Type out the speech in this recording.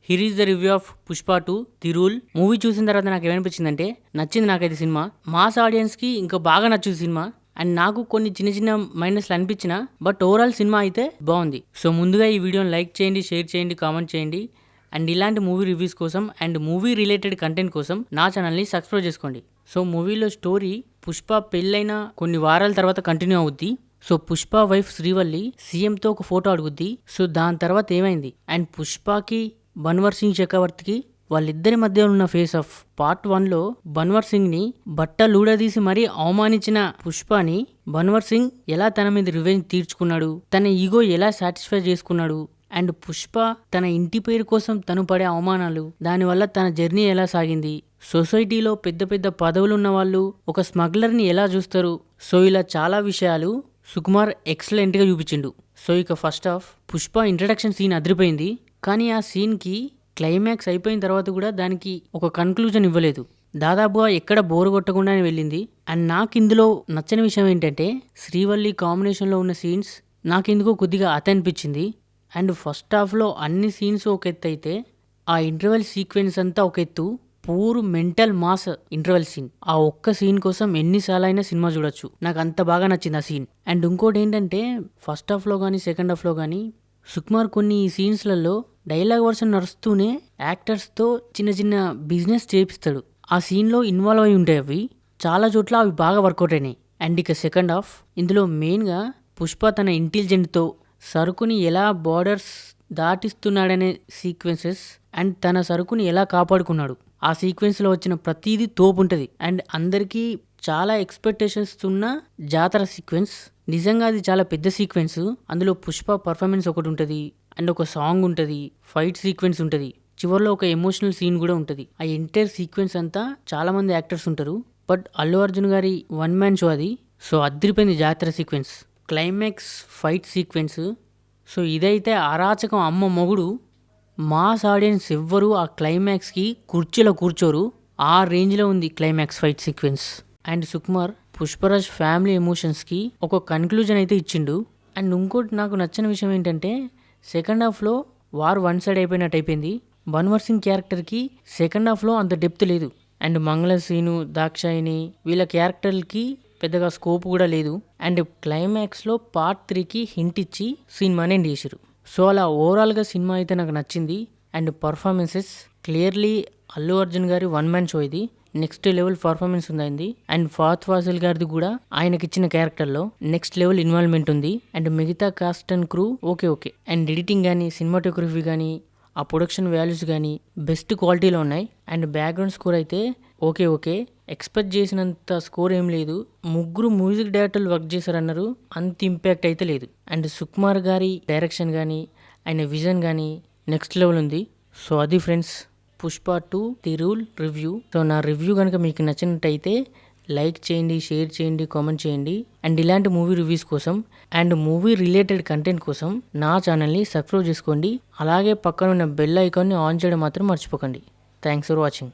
Here is the review of Pushpa 2 the rule. Movie చూసిన తర్వాత నాకు ఏమనిపించిందంటే నచ్చింది నాకైతే సినిమా. మాస్ ఆడియన్స్కి ఇంకా బాగా నచ్చుతుంది సినిమా. అండ్ నాకు కొన్ని చిన్న చిన్న మైనస్లు అనిపించిన బట్ ఓవరాల్ సినిమా అయితే బాగుంది. సో ముందుగా ఈ వీడియోని లైక్ చేయండి, షేర్ చేయండి, కామెంట్ చేయండి. అండ్ ఇలాంటి మూవీ రివ్యూస్ కోసం అండ్ మూవీ రిలేటెడ్ కంటెంట్ కోసం నా ఛానల్ని సబ్స్క్రైబ్ చేసుకోండి. సో మూవీలో స్టోరీ పుష్ప పెళ్ళైన కొన్ని వారాల తర్వాత కంటిన్యూ అవుద్ది. సో పుష్ప వైఫ్ శ్రీవల్లి సీఎంతో ఒక ఫోటో అడుగుద్ది. సో దాని తర్వాత ఏమైంది అండ్ పుష్పకి బన్వర్ సింగ్ చక్రవర్తికి వాళ్ళిద్దరి మధ్య ఉన్న ఫేస్ ఆఫ్ పార్ట్ 1లో బన్వర్ సింగ్ ని బట్టలూడదీసి మరీ అవమానించిన పుష్పని బన్వర్ సింగ్ ఎలా తన మీద రివెంజ్ తీర్చుకున్నాడు, తన ఈగో ఎలా సాటిస్ఫై చేసుకున్నాడు, అండ్ పుష్ప తన ఇంటి పేరు కోసం తను పడే అవమానాలు, దానివల్ల తన జర్నీ ఎలా సాగింది, సొసైటీలో పెద్ద పెద్ద పదవులు ఉన్న వాళ్ళు ఒక స్మగ్లర్ని ఎలా చూస్తారు. సో ఇలా చాలా విషయాలు సుకుమార్ ఎక్సలెంట్గా చూపించిండు. సో ఇక first half Pushpa introduction scene అదిరిపోయింది. కానీ ఆ సీన్కి క్లైమాక్స్ అయిపోయిన తర్వాత కూడా దానికి ఒక కన్క్లూజన్ ఇవ్వలేదు. దాదాపుగా ఎక్కడ బోరు కొట్టకుండానే వెళ్ళింది. అండ్ నాకు ఇందులో నచ్చని విషయం ఏంటంటే శ్రీవల్లి కాంబినేషన్లో ఉన్న సీన్స్ నాకెందుకో కొద్దిగా అనిపించింది. అండ్ ఫస్ట్ హాఫ్లో అన్ని సీన్స్ ఒక ఎత్తు అయితే ఆ ఇంటర్వెల్ సీక్వెన్స్ అంతా ఒక ఎత్తు. Pure mental mass interval scene. ఆ ఒక్క సీన్ కోసం ఎన్నిసార్లు అయినా సినిమా చూడొచ్చు. నాకు అంత బాగా నచ్చింది ఆ సీన్. అండ్ ఇంకోటి ఏంటంటే ఫస్ట్ హాఫ్లో కానీ సెకండ్ హాఫ్లో కానీ సుకుమార్ కొన్ని సీన్స్లలో డైలాగ్ వర్షన్ నడుస్తూనే యాక్టర్స్తో చిన్న చిన్న బిజినెస్ చేపిస్తాడు. ఆ సీన్లో ఇన్వాల్వ్ అయి ఉంటాయి. అవి చాలా చోట్ల అవి బాగా వర్కౌట్ అయినాయి. అండ్ ఇక సెకండ్ హాఫ్ ఇందులో మెయిన్గా పుష్ప తన ఇంటెలిజెంట్తో సరుకుని ఎలా బార్డర్స్ దాటిస్తున్నాడనే సీక్వెన్సెస్ అండ్ తన సరుకుని ఎలా కాపాడుకున్నాడు ఆ సీక్వెన్స్లో వచ్చిన ప్రతిదీ తోపు ఉంటుంది. అండ్ అందరికీ చాలా ఎక్స్పెక్టేషన్స్ ఉన్న జాతర సీక్వెన్స్ నిజంగా అది చాలా పెద్ద సీక్వెన్స్. అందులో పుష్ప పర్ఫార్మెన్స్ ఒకటి ఉంటుంది అండ్ ఒక సాంగ్ ఉంటుంది, ఫైట్ సీక్వెన్స్ ఉంటుంది, చివరిలో ఒక ఎమోషనల్ సీన్ కూడా ఉంటుంది. ఆ ఎంటైర్ సీక్వెన్స్ అంతా చాలా మంది యాక్టర్స్ ఉంటారు. బట్ అల్లు అర్జున్ గారి వన్ మ్యాన్ షో అది. సో అదిరిపోయింది జాతర sequence, climax fight sequence. So ఇదైతే అరాచకం అమ్మ మొగుడు. మాస్ ఆడియన్స్ ఎవ్వరు ఆ క్లైమాక్స్కి కుర్చీలో కూర్చోరు. ఆ రేంజ్లో ఉంది climax fight sequence. And Sukumar Pushparaj family ఎమోషన్స్కి ఒక కన్క్లూజన్ అయితే ఇచ్చిండు. అండ్ ఇంకోటి నాకు నచ్చిన విషయం ఏంటంటే సెకండ్ హాఫ్లో వార్ వన్ సైడ్ అయిపోయినట్టు అయిపోయింది. బన్వర్ సింగ్ క్యారెక్టర్కి సెకండ్ హాఫ్లో అంత డెప్త్ లేదు. అండ్ మంగళసీను, దాక్షాయిని వీళ్ళ క్యారెక్టర్కి పెద్దగా స్కోప్ కూడా లేదు. అండ్ క్లైమాక్స్లో పార్ట్ 3కి హింట్ ఇచ్చి సినిమాని ఎండ్ చేశారు. సో అలా ఓవరాల్గా సినిమా అయితే నాకు నచ్చింది. And performances clearly Allu Arjun గారి వన్ మ్యాన్ షో ఇది. నెక్స్ట్ లెవెల్ పర్ఫార్మెన్స్ ఉంది. అండ్ ఫాత్ ఫాసిల్ గారిది కూడా ఆయనకి ఇచ్చిన క్యారెక్టర్లో నెక్స్ట్ లెవెల్ ఇన్వాల్వ్మెంట్ ఉంది. అండ్ మిగతా cost and crew okay. And editing కానీ సినిమాటోగ్రఫీ కానీ ఆ ప్రొడక్షన్ వాల్యూస్ కానీ బెస్ట్ క్వాలిటీలో ఉన్నాయి. అండ్ బ్యాక్గ్రౌండ్ స్కోర్ అయితే ఓకే. ఎక్స్పెక్ట్ చేసినంత స్కోర్ ఏం లేదు. ముగ్గురు మ్యూజిక్ డైరెక్టర్లు వర్క్ చేశారన్నారు, అంత ఇంపాక్ట్ అయితే లేదు. అండ్ సుకుమార్ గారి డైరెక్షన్ కానీ ఆయన విజన్ కానీ నెక్స్ట్ లెవెల్ ఉంది. సో అది friends Pushpa 2 the rule review. So నా రివ్యూ కనుక మీకు నచ్చినట్టయితే లైక్ చేయండి, షేర్ చేయండి, కామెంట్ చేయండి. అండ్ ఇలాంటి మూవీ రివ్యూస్ కోసం అండ్ మూవీ రిలేటెడ్ కంటెంట్ కోసం నా ఛానల్ని సబ్స్క్రైబ్ చేసుకోండి. అలాగే పక్కన ఉన్న బెల్ ఐకాన్ని ఆన్ చేయడం మాత్రం మర్చిపోకండి. Thanks for watching.